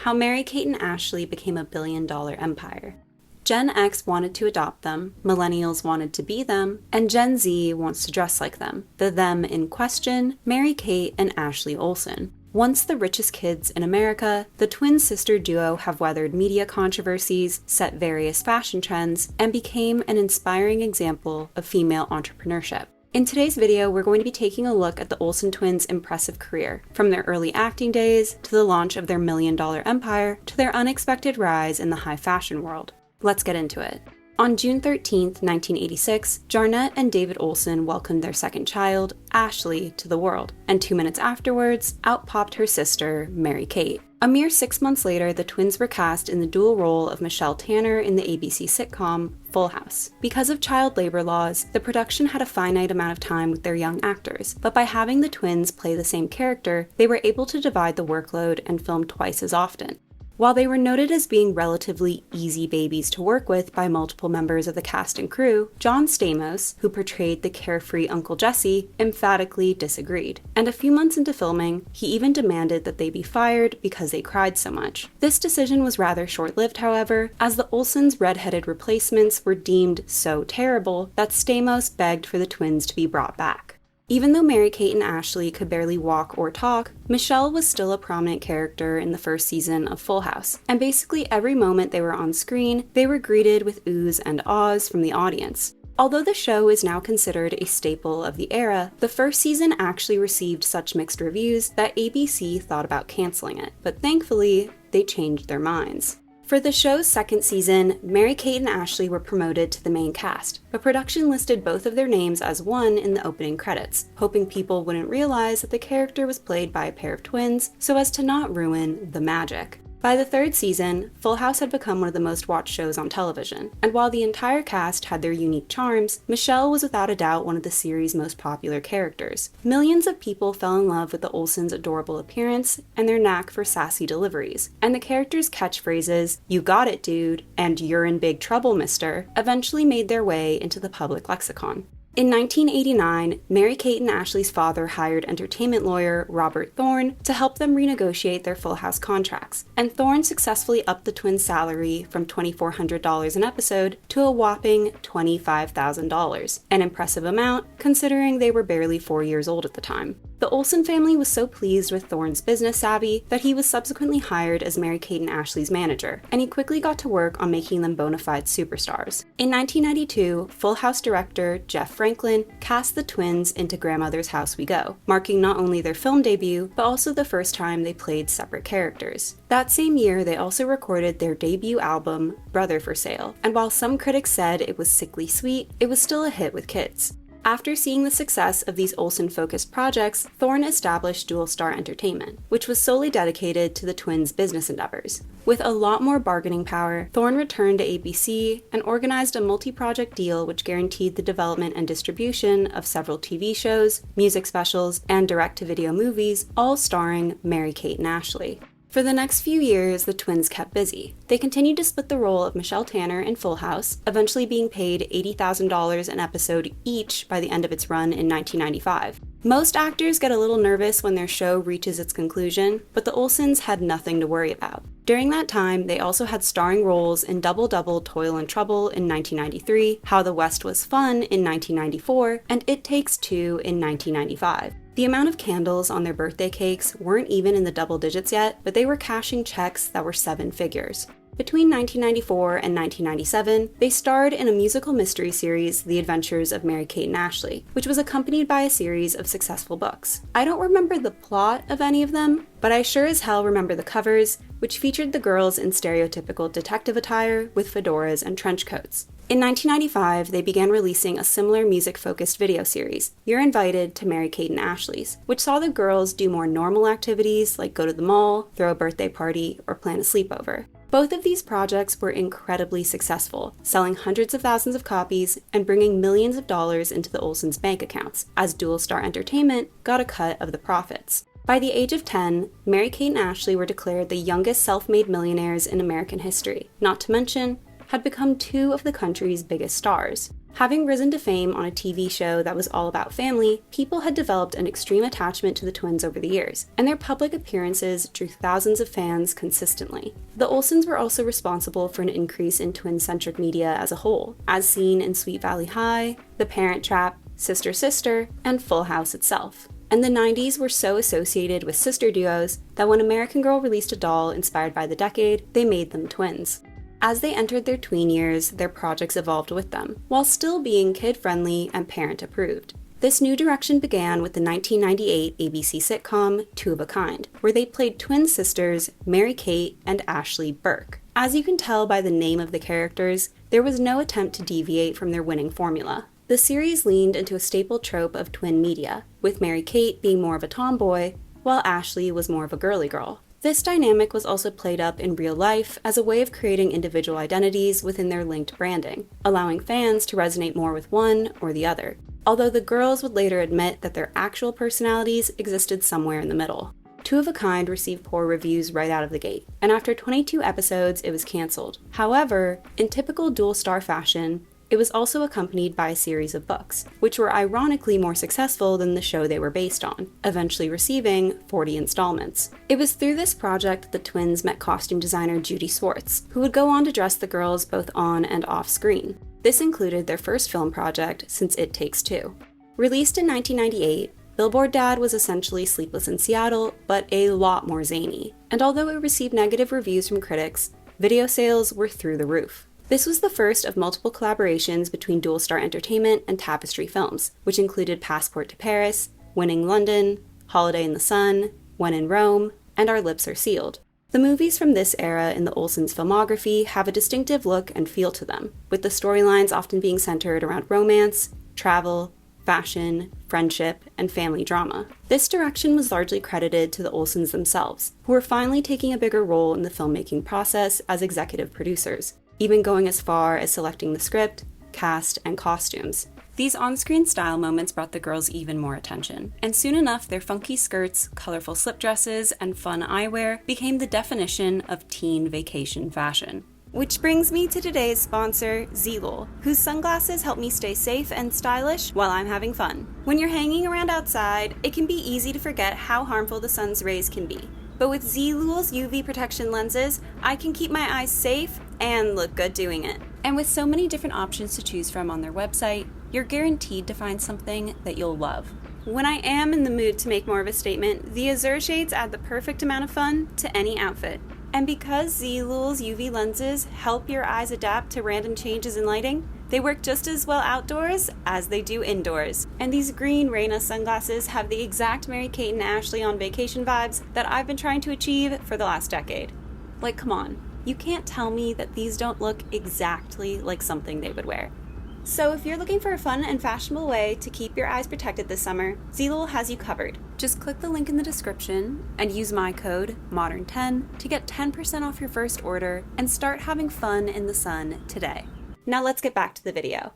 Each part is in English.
how Mary-Kate and Ashley became a billion-dollar empire. Gen X wanted to adopt them, Millennials wanted to be them, and Gen Z wants to dress like them. The them in question, Mary-Kate and Ashley Olsen. Once the richest kids in America, the twin sister duo have weathered media controversies, set various fashion trends, and became an inspiring example of female entrepreneurship. In today's video, we're going to be taking a look at the Olsen twins' impressive career, from their early acting days, to the launch of their million-dollar empire, to their unexpected rise in the high fashion world. Let's get into it. On June 13, 1986, Jarnette and David Olsen welcomed their second child, Ashley, to the world, and 2 minutes afterwards, out popped her sister, Mary-Kate. A mere 6 months later, the twins were cast in the dual role of Michelle Tanner in the ABC sitcom Full House. Because of child labor laws, the production had a finite amount of time with their young actors, but by having the twins play the same character, they were able to divide the workload and film twice as often. While they were noted as being relatively easy babies to work with by multiple members of the cast and crew, John Stamos, who portrayed the carefree Uncle Jesse, emphatically disagreed. And a few months into filming, he even demanded that they be fired because they cried so much. This decision was rather short-lived, however, as the Olsens' red-headed replacements were deemed so terrible that Stamos begged for the twins to be brought back. Even though Mary-Kate and Ashley could barely walk or talk, Michelle was still a prominent character in the first season of Full House, and basically every moment they were on screen, they were greeted with oohs and ahs from the audience. Although the show is now considered a staple of the era, the first season actually received such mixed reviews that ABC thought about canceling it, but thankfully, they changed their minds. For the show's second season, Mary-Kate and Ashley were promoted to the main cast, but production listed both of their names as one in the opening credits, hoping people wouldn't realize that the character was played by a pair of twins so as to not ruin the magic. By the third season, Full House had become one of the most watched shows on television, and while the entire cast had their unique charms, Michelle was without a doubt one of the series' most popular characters. Millions of people fell in love with the Olsens' adorable appearance and their knack for sassy deliveries, and the characters' catchphrases, "You got it, dude," and "You're in big trouble, mister," eventually made their way into the public lexicon. In 1989, Mary-Kate and Ashley's father hired entertainment lawyer Robert Thorne to help them renegotiate their Full House contracts, and Thorne successfully upped the twins' salary from $2,400 an episode to a whopping $25,000, an impressive amount considering they were barely 4 years old at the time. The Olsen family was so pleased with Thorne's business savvy that he was subsequently hired as Mary-Kate and Ashley's manager, and he quickly got to work on making them bona fide superstars. In 1992, Full House director Jeff Franklin cast the twins into Grandmother's House We Go, marking not only their film debut, but also the first time they played separate characters. That same year, they also recorded their debut album, Brother for Sale, and while some critics said it was sickly sweet, it was still a hit with kids. After seeing the success of these Olsen-focused projects, Thorne established Dual Star Entertainment, which was solely dedicated to the twins' business endeavors. With a lot more bargaining power, Thorne returned to ABC and organized a multi-project deal which guaranteed the development and distribution of several TV shows, music specials, and direct-to-video movies, all starring Mary-Kate and Ashley. For the next few years, the twins kept busy. They continued to split the role of Michelle Tanner in Full House, eventually being paid $80,000 an episode each by the end of its run in 1995. Most actors get a little nervous when their show reaches its conclusion, but the Olsens had nothing to worry about. During that time, they also had starring roles in Double Double Toil and Trouble in 1993, How the West Was Fun in 1994, and It Takes Two in 1995. The amount of candles on their birthday cakes weren't even in the double digits yet, but they were cashing checks that were 7 figures. Between 1994 and 1997, they starred in a musical mystery series, The Adventures of Mary-Kate and Ashley, which was accompanied by a series of successful books. I don't remember the plot of any of them, but I sure as hell remember the covers, which featured the girls in stereotypical detective attire with fedoras and trench coats. In 1995, they began releasing a similar music-focused video series, You're Invited to Mary-Kate and Ashley's, which saw the girls do more normal activities like go to the mall, throw a birthday party, or plan a sleepover. Both of these projects were incredibly successful, selling hundreds of thousands of copies and bringing millions of dollars into the Olsen's bank accounts, as Dual Star Entertainment got a cut of the profits. By the age of 10, Mary-Kate and Ashley were declared the youngest self-made millionaires in American history, not to mention had become 2 of the country's biggest stars. Having risen to fame on a TV show that was all about family, people had developed an extreme attachment to the twins over the years, and their public appearances drew thousands of fans consistently. The Olsens were also responsible for an increase in twin-centric media as a whole, as seen in Sweet Valley High, The Parent Trap, Sister Sister, and Full House itself. And the 90s were so associated with sister duos that when American Girl released a doll inspired by the decade, they made them twins. As they entered their tween years, their projects evolved with them, while still being kid-friendly and parent-approved. This new direction began with the 1998 ABC sitcom Two of a Kind, where they played twin sisters Mary-Kate and Ashley Burke. As you can tell by the name of the characters, there was no attempt to deviate from their winning formula. The series leaned into a staple trope of twin media, with Mary-Kate being more of a tomboy, while Ashley was more of a girly girl. This dynamic was also played up in real life as a way of creating individual identities within their linked branding, allowing fans to resonate more with one or the other, although the girls would later admit that their actual personalities existed somewhere in the middle. Two of a Kind received poor reviews right out of the gate, and after 22 episodes it was cancelled. However, in typical dual star fashion, it was also accompanied by a series of books, which were ironically more successful than the show they were based on, eventually receiving 40 installments. It was through this project that the twins met costume designer Judy Swartz, who would go on to dress the girls both on and off screen. This included their first film project since It Takes Two. Released in 1998, Billboard Dad was essentially Sleepless in Seattle, but a lot more zany. And although it received negative reviews from critics, video sales were through the roof. This was the first of multiple collaborations between Dual Star Entertainment and Tapestry Films, which included Passport to Paris, Winning London, Holiday in the Sun, When in Rome, and Our Lips Are Sealed. The movies from this era in the Olsens' filmography have a distinctive look and feel to them, with the storylines often being centered around romance, travel, fashion, friendship, and family drama. This direction was largely credited to the Olsens themselves, who were finally taking a bigger role in the filmmaking process as executive producers, even going as far as selecting the script, cast, and costumes. These on-screen style moments brought the girls even more attention, and soon enough their funky skirts, colorful slip dresses, and fun eyewear became the definition of teen vacation fashion. Which brings me to today's sponsor, Zilul, whose sunglasses help me stay safe and stylish while I'm having fun. When you're hanging around outside, it can be easy to forget how harmful the sun's rays can be. But with Zilul's UV protection lenses, I can keep my eyes safe and look good doing it. And with so many different options to choose from on their website, you're guaranteed to find something that you'll love. When I am in the mood to make more of a statement, the azure shades add the perfect amount of fun to any outfit. And because Zilul's UV lenses help your eyes adapt to random changes in lighting, they work just as well outdoors as they do indoors. And these green Reina sunglasses have the exact Mary-Kate and Ashley on vacation vibes that I've been trying to achieve for the last decade. Like, come on, you can't tell me that these don't look exactly like something they would wear. So if you're looking for a fun and fashionable way to keep your eyes protected this summer, Zilul has you covered. Just click the link in the description and use my code, MODERN10, to get 10% off your first order and start having fun in the sun today. Now let's get back to the video.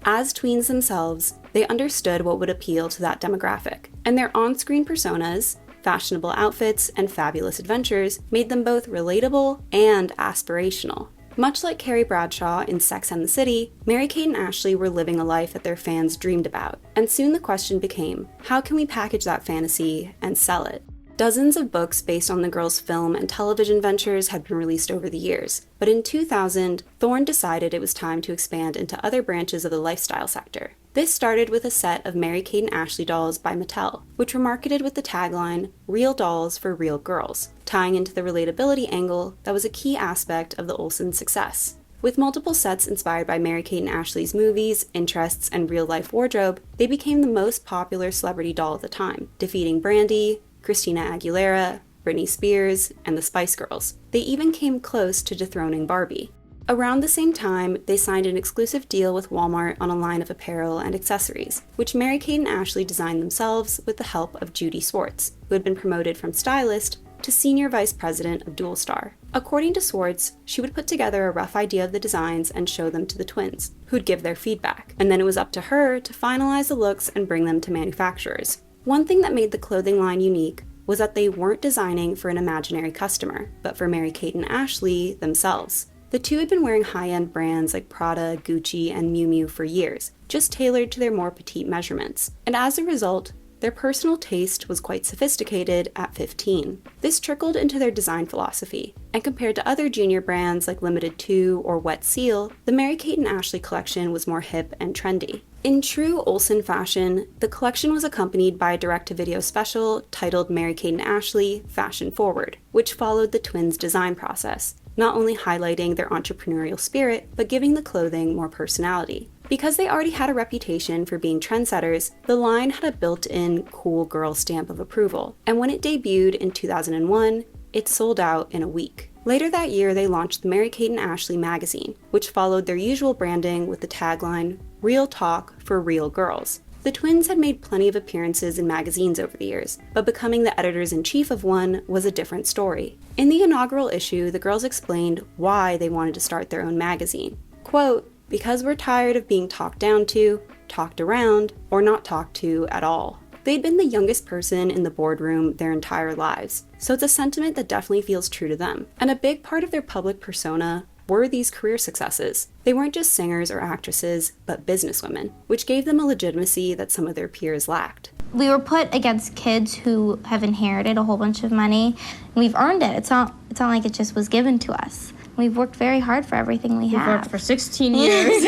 As tweens themselves, they understood what would appeal to that demographic, and their on-screen personas, fashionable outfits, and fabulous adventures made them both relatable and aspirational. Much like Carrie Bradshaw in Sex and the City, Mary-Kate and Ashley were living a life that their fans dreamed about, and soon the question became, how can we package that fantasy and sell it? Dozens of books based on the girls' film and television ventures had been released over the years, but in 2000, Thorne decided it was time to expand into other branches of the lifestyle sector. This started with a set of Mary-Kate and Ashley dolls by Mattel, which were marketed with the tagline, "Real Dolls for Real Girls," tying into the relatability angle that was a key aspect of the Olsen's success. With multiple sets inspired by Mary-Kate and Ashley's movies, interests, and real-life wardrobe, they became the most popular celebrity doll at the time, defeating Brandy, Christina Aguilera, Britney Spears, and the Spice Girls. They even came close to dethroning Barbie. Around the same time, they signed an exclusive deal with Walmart on a line of apparel and accessories, which Mary-Kate and Ashley designed themselves with the help of Judy Swartz, who had been promoted from stylist to senior vice president of Dual Star. According to Swartz, she would put together a rough idea of the designs and show them to the twins, who'd give their feedback, and then it was up to her to finalize the looks and bring them to manufacturers. One thing that made the clothing line unique was that they weren't designing for an imaginary customer, but for Mary-Kate and Ashley themselves. The two had been wearing high-end brands like Prada, Gucci, and Miu Miu for years, just tailored to their more petite measurements. And as a result, their personal taste was quite sophisticated at 15. This trickled into their design philosophy, and compared to other junior brands like Limited 2 or Wet Seal, the Mary-Kate and Ashley collection was more hip and trendy. In true Olsen fashion, the collection was accompanied by a direct-to-video special titled Mary-Kate and Ashley Fashion Forward, which followed the twins' design process, not only highlighting their entrepreneurial spirit, but giving the clothing more personality. Because they already had a reputation for being trendsetters, the line had a built-in cool girl stamp of approval, and when it debuted in 2001, it sold out in a week. Later that year, they launched the Mary-Kate and Ashley magazine, which followed their usual branding with the tagline, "Real Talk for Real Girls." The twins had made plenty of appearances in magazines over the years, but becoming the editors-in-chief of one was a different story. In the inaugural issue, the girls explained why they wanted to start their own magazine. Quote, "Because we're tired of being talked down to, talked around, or not talked to at all." They'd been the youngest person in the boardroom their entire lives, so it's a sentiment that definitely feels true to them. And a big part of their public persona were these career successes. They weren't just singers or actresses, but businesswomen, which gave them a legitimacy that some of their peers lacked. We were put against kids who have inherited a whole bunch of money. We've earned it. It's not like it just was given to us. We've worked very hard for everything we have. We've worked for 16 years.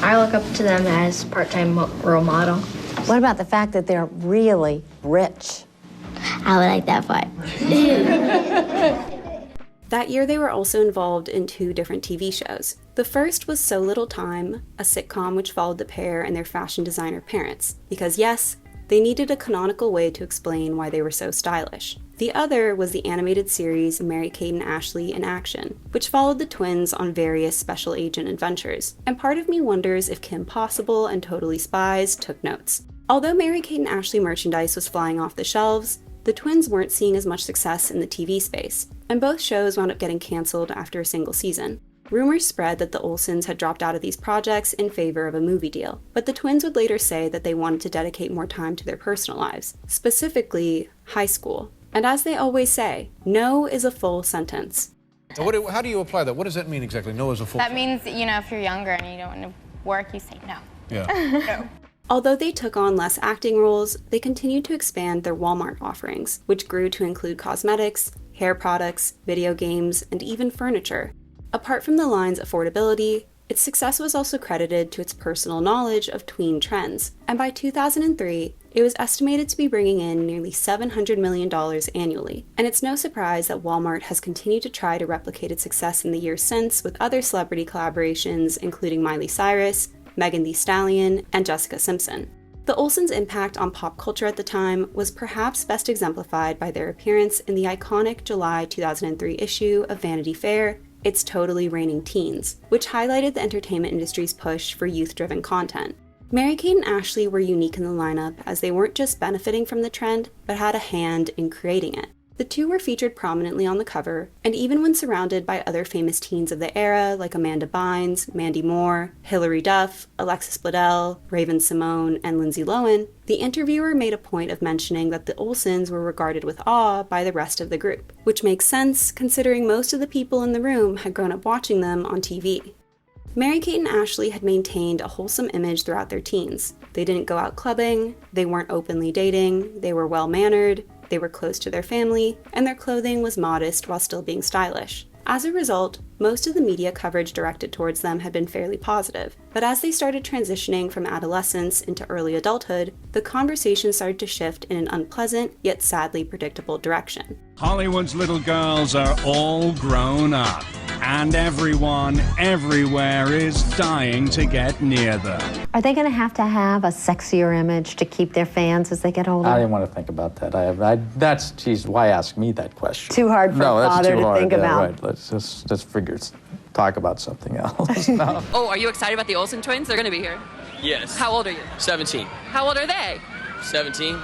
I look up to them as part-time role model. What about the fact that they're really rich? I would like that part. That year, they were also involved in 2 different TV shows. The first was So Little Time, a sitcom which followed the pair and their fashion designer parents, because yes, they needed a canonical way to explain why they were so stylish. The other was the animated series Mary-Kate and Ashley in Action, which followed the twins on various special agent adventures, and part of me wonders if Kim Possible and Totally Spies took notes. Although Mary-Kate and Ashley merchandise was flying off the shelves, the twins weren't seeing as much success in the TV space, and both shows wound up getting canceled after a single season. Rumors spread that the Olsens had dropped out of these projects in favor of a movie deal, but the twins would later say that they wanted to dedicate more time to their personal lives, specifically high school. And as they always say, no is a full sentence. So how do you apply that? What does that mean exactly? No is a full That means, if you're younger and you don't want to work, you say no. Yeah. No. Although they took on less acting roles, they continued to expand their Walmart offerings, which grew to include cosmetics, hair products, video games, and even furniture. Apart from the line's affordability, its success was also credited to its personal knowledge of tween trends, and by 2003, it was estimated to be bringing in nearly $700 million annually. And it's no surprise that Walmart has continued to try to replicate its success in the years since with other celebrity collaborations, including Miley Cyrus, Megan Thee Stallion, and Jessica Simpson. The Olsens' impact on pop culture at the time was perhaps best exemplified by their appearance in the iconic July 2003 issue of Vanity Fair, It's Totally Raining Teens, which highlighted the entertainment industry's push for youth-driven content. Mary-Kate and Ashley were unique in the lineup as they weren't just benefiting from the trend, but had a hand in creating it. The two were featured prominently on the cover, and even when surrounded by other famous teens of the era like Amanda Bynes, Mandy Moore, Hilary Duff, Alexis Bledel, Raven-Symoné, and Lindsay Lohan, the interviewer made a point of mentioning that the Olsens were regarded with awe by the rest of the group, which makes sense considering most of the people in the room had grown up watching them on TV. Mary-Kate and Ashley had maintained a wholesome image throughout their teens. They didn't go out clubbing, they weren't openly dating, they were well-mannered, they were close to their family, and their clothing was modest while still being stylish. As a result, most of the media coverage directed towards them had been fairly positive, but as they started transitioning from adolescence into early adulthood, the conversation started to shift in an unpleasant, yet sadly predictable direction. Hollywood's little girls are all grown up, and everyone, everywhere is dying to get near them. Are they going to have a sexier image to keep their fans as they get older? I didn't want to think about that. Geez, why ask me that question? Too hard for a father to think about. Right, let's figure, talk about something else. No. Oh, are you excited about the Olsen twins? They're going to be here. Yes. How old are you? 17. How old are they? 17.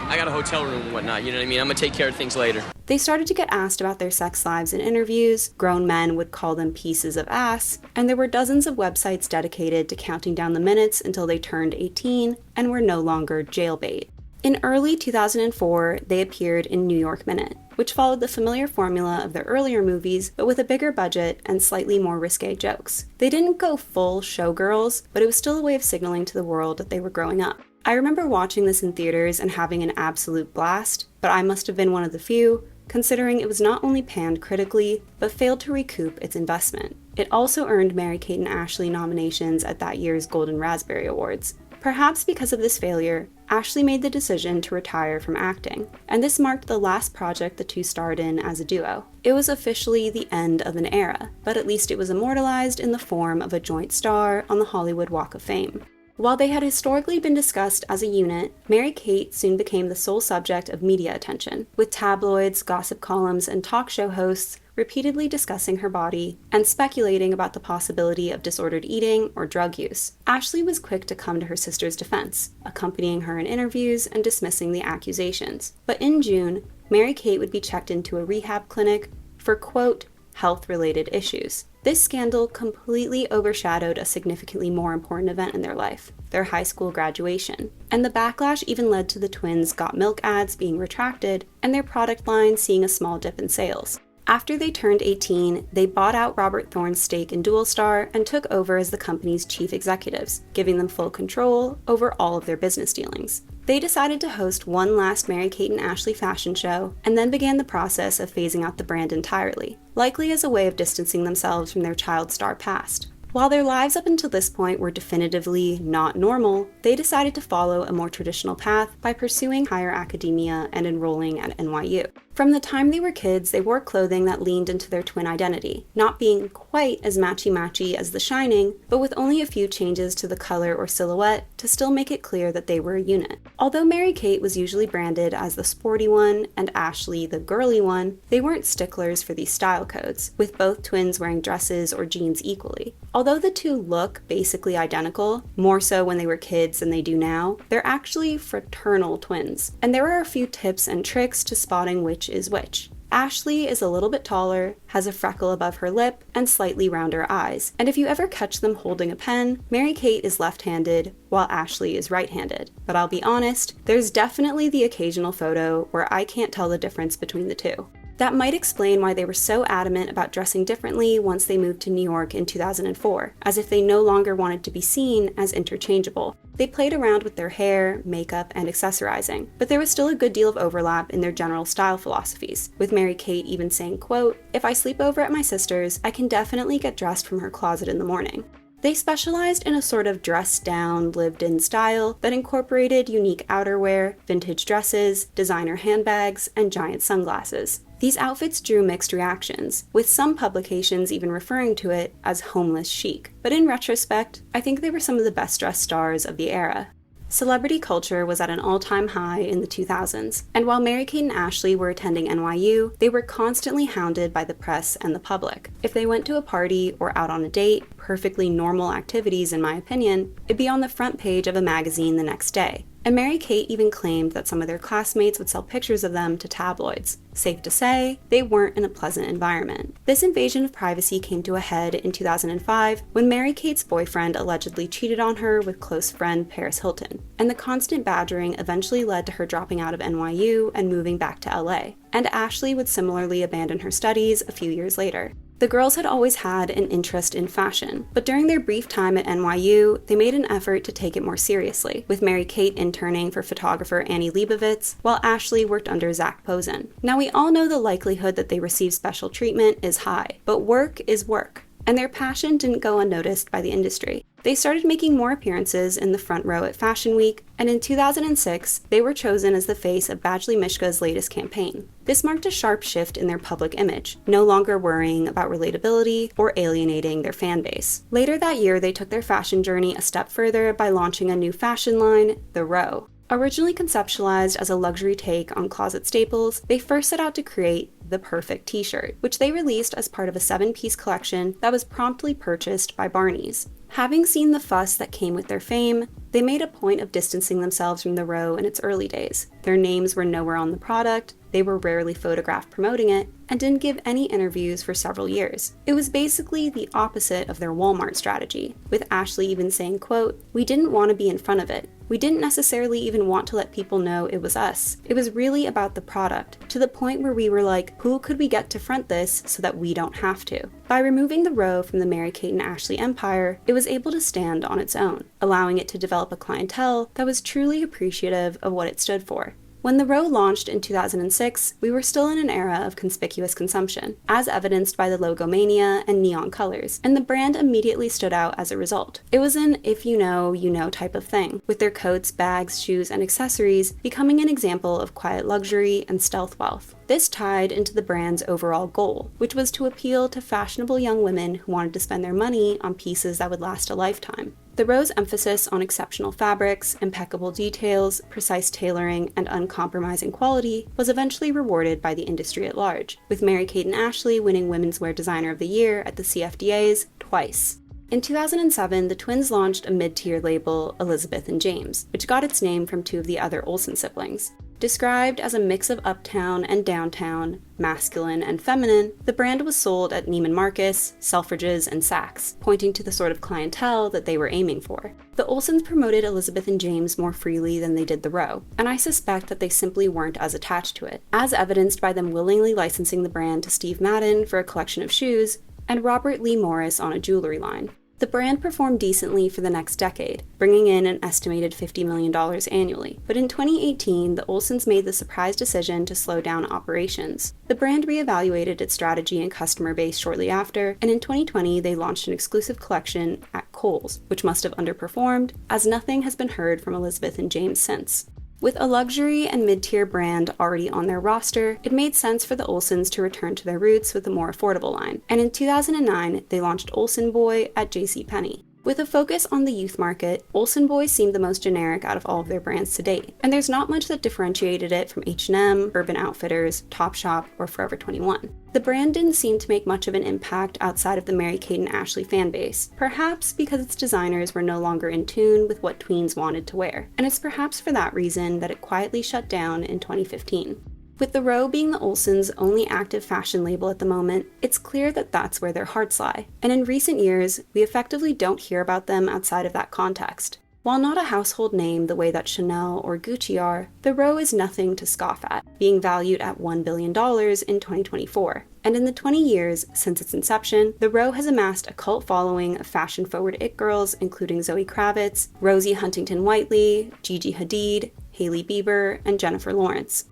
I got a hotel room and whatnot, you know what I mean? I'm going to take care of things later. They started to get asked about their sex lives in interviews, grown men would call them pieces of ass, and there were dozens of websites dedicated to counting down the minutes until they turned 18 and were no longer jailbait. In early 2004, they appeared in New York Minute, which followed the familiar formula of their earlier movies, but with a bigger budget and slightly more risque jokes. They didn't go full showgirls, but it was still a way of signaling to the world that they were growing up. I remember watching this in theaters and having an absolute blast, but I must have been one of the few, considering it was not only panned critically, but failed to recoup its investment. It also earned Mary-Kate and Ashley nominations at that year's Golden Raspberry Awards. Perhaps because of this failure, Ashley made the decision to retire from acting, and this marked the last project the two starred in as a duo. It was officially the end of an era, but at least it was immortalized in the form of a joint star on the Hollywood Walk of Fame. While they had historically been discussed as a unit, Mary-Kate soon became the sole subject of media attention, with tabloids, gossip columns, and talk show hosts repeatedly discussing her body and speculating about the possibility of disordered eating or drug use. Ashley was quick to come to her sister's defense, accompanying her in interviews and dismissing the accusations. But in June, Mary-Kate would be checked into a rehab clinic for, quote, health-related issues. This scandal completely overshadowed a significantly more important event in their life, their high school graduation. And the backlash even led to the twins' Got Milk ads being retracted and their product line seeing a small dip in sales. After they turned 18, they bought out Robert Thorne's stake in Dual Star and took over as the company's chief executives, giving them full control over all of their business dealings. They decided to host one last Mary-Kate and Ashley fashion show, and then began the process of phasing out the brand entirely, likely as a way of distancing themselves from their child star past. While their lives up until this point were definitively not normal, they decided to follow a more traditional path by pursuing higher academia and enrolling at NYU. From the time they were kids, they wore clothing that leaned into their twin identity, not being quite as matchy-matchy as The Shining, but with only a few changes to the color or silhouette to still make it clear that they were a unit. Although Mary-Kate was usually branded as the sporty one and Ashley the girly one, they weren't sticklers for these style codes, with both twins wearing dresses or jeans equally. Although the two look basically identical, more so when they were kids than they do now, they're actually fraternal twins, and there are a few tips and tricks to spotting which is which. Ashley is a little bit taller, has a freckle above her lip, and slightly rounder eyes, and if you ever catch them holding a pen, Mary-Kate is left-handed, while Ashley is right-handed. But I'll be honest, there's definitely the occasional photo where I can't tell the difference between the two. That might explain why they were so adamant about dressing differently once they moved to New York in 2004, as if they no longer wanted to be seen as interchangeable. They played around with their hair, makeup, and accessorizing, but there was still a good deal of overlap in their general style philosophies, with Mary-Kate even saying, quote, "If I sleep over at my sister's, I can definitely get dressed from her closet in the morning." They specialized in a sort of dressed-down, lived-in style that incorporated unique outerwear, vintage dresses, designer handbags, and giant sunglasses. These outfits drew mixed reactions, with some publications even referring to it as homeless chic. But in retrospect, I think they were some of the best-dressed stars of the era. Celebrity culture was at an all-time high in the 2000s, and while Mary-Kate and Ashley were attending NYU, they were constantly hounded by the press and the public. If they went to a party or out on a date, perfectly normal activities in my opinion, it'd be on the front page of a magazine the next day. And Mary-Kate even claimed that some of their classmates would sell pictures of them to tabloids. Safe to say, they weren't in a pleasant environment. This invasion of privacy came to a head in 2005 when Mary-Kate's boyfriend allegedly cheated on her with close friend Paris Hilton. And the constant badgering eventually led to her dropping out of NYU and moving back to LA. And Ashley would similarly abandon her studies a few years later. The girls had always had an interest in fashion, but during their brief time at NYU, they made an effort to take it more seriously, with Mary-Kate interning for photographer Annie Leibovitz, while Ashley worked under Zach Posen. Now we all know the likelihood that they receive special treatment is high, but work is work, and their passion didn't go unnoticed by the industry. They started making more appearances in the front row at Fashion Week, and in 2006, they were chosen as the face of Badgley Mischka's latest campaign. This marked a sharp shift in their public image, no longer worrying about relatability or alienating their fan base. Later that year, they took their fashion journey a step further by launching a new fashion line, The Row. Originally conceptualized as a luxury take on closet staples, they first set out to create the perfect t-shirt, which they released as part of a 7-piece collection that was promptly purchased by Barney's. Having seen the fuss that came with their fame, they made a point of distancing themselves from The Row in its early days. Their names were nowhere on the product, they were rarely photographed promoting it, and didn't give any interviews for several years. It was basically the opposite of their Walmart strategy, with Ashley even saying, quote, "We didn't want to be in front of it. We didn't necessarily even want to let people know it was us. It was really about the product, to the point where we were like, who could we get to front this so that we don't have to? By removing the row from the Mary-Kate and Ashley empire, it was able to stand on its own, allowing it to develop a clientele that was truly appreciative of what it stood for. When the row launched in 2006, we were still in an era of conspicuous consumption, as evidenced by the logo mania and neon colors, and the brand immediately stood out as a result. It was an if you know type of thing, with their coats, bags, shoes, and accessories becoming an example of quiet luxury and stealth wealth. This tied into the brand's overall goal, which was to appeal to fashionable young women who wanted to spend their money on pieces that would last a lifetime. The row's emphasis on exceptional fabrics, impeccable details, precise tailoring, and uncompromising quality was eventually rewarded by the industry at large, with Mary-Kate and Ashley winning Women's Wear Designer of the Year at the CFDAs twice. In 2007, the twins launched a mid-tier label, Elizabeth and James, which got its name from two of the other Olsen siblings. Described as a mix of uptown and downtown, masculine and feminine, the brand was sold at Neiman Marcus, Selfridges, and Saks, pointing to the sort of clientele that they were aiming for. The Olsens promoted Elizabeth and James more freely than they did the row, and I suspect that they simply weren't as attached to it, as evidenced by them willingly licensing the brand to Steve Madden for a collection of shoes and Robert Lee Morris on a jewelry line. The brand performed decently for the next decade, bringing in an estimated $50 million annually. But in 2018, the Olsens made the surprise decision to slow down operations. The brand reevaluated its strategy and customer base shortly after, and in 2020 they launched an exclusive collection at Kohl's, which must have underperformed, as nothing has been heard from Elizabeth and James since. With a luxury and mid-tier brand already on their roster, it made sense for the Olsens to return to their roots with a more affordable line, and in 2009, they launched Olsen Boy at JCPenney. With a focus on the youth market, Olsen Boy seemed the most generic out of all of their brands to date, and there's not much that differentiated it from H&M, Urban Outfitters, Topshop, or Forever 21. The brand didn't seem to make much of an impact outside of the Mary-Kate and Ashley fanbase, perhaps because its designers were no longer in tune with what tweens wanted to wear, and it's perhaps for that reason that it quietly shut down in 2015. With the row being the Olsens' only active fashion label at the moment, it's clear that that's where their hearts lie, and in recent years, we effectively don't hear about them outside of that context. While not a household name the way that Chanel or Gucci are, the row is nothing to scoff at, being valued at $1 billion in 2024. And in the 20 years since its inception, the row has amassed a cult following of fashion-forward it girls including Zoe Kravitz, Rosie Huntington-Whiteley, Gigi Hadid, Hailey Bieber, and Jennifer Lawrence.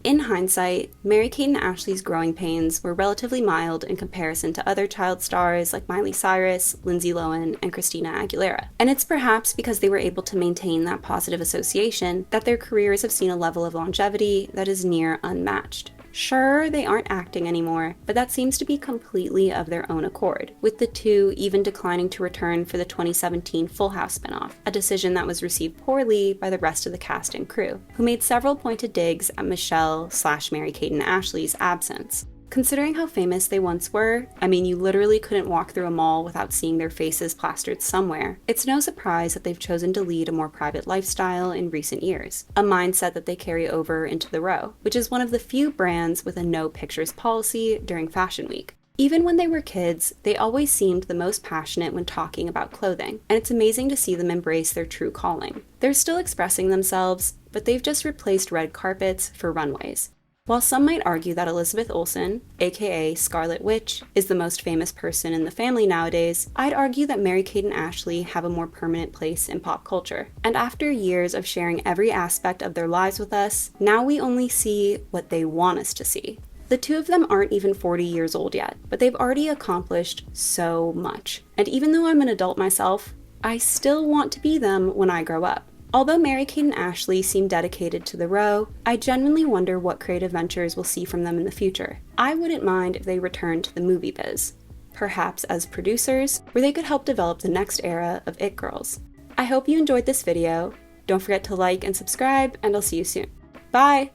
In hindsight, Mary-Kate and Ashley's growing pains were relatively mild in comparison to other child stars like Miley Cyrus, Lindsay Lohan, and Christina Aguilera. And it's perhaps because they were able to maintain that positive association that their careers have seen a level of longevity that is near unmatched. Sure, they aren't acting anymore, but that seems to be completely of their own accord, with the two even declining to return for the 2017 Full House spinoff, a decision that was received poorly by the rest of the cast and crew, who made several pointed digs at Michelle/Mary-Kate and Ashley's absence. Considering how famous they once were, I mean, you literally couldn't walk through a mall without seeing their faces plastered somewhere. It's no surprise that they've chosen to lead a more private lifestyle in recent years, a mindset that they carry over into the row, which is one of the few brands with a no pictures policy during Fashion Week. Even when they were kids, they always seemed the most passionate when talking about clothing, and it's amazing to see them embrace their true calling. They're still expressing themselves, but they've just replaced red carpets for runways. While some might argue that Elizabeth Olsen, aka Scarlet Witch, is the most famous person in the family nowadays, I'd argue that Mary-Kate and Ashley have a more permanent place in pop culture. And after years of sharing every aspect of their lives with us, now we only see what they want us to see. The two of them aren't even 40 years old yet, but they've already accomplished so much. And even though I'm an adult myself, I still want to be them when I grow up. Although Mary-Kate and Ashley seem dedicated to the row, I genuinely wonder what creative ventures we'll see from them in the future. I wouldn't mind if they returned to the movie biz, perhaps as producers, where they could help develop the next era of it girls. I hope you enjoyed this video. Don't forget to like and subscribe, and I'll see you soon. Bye!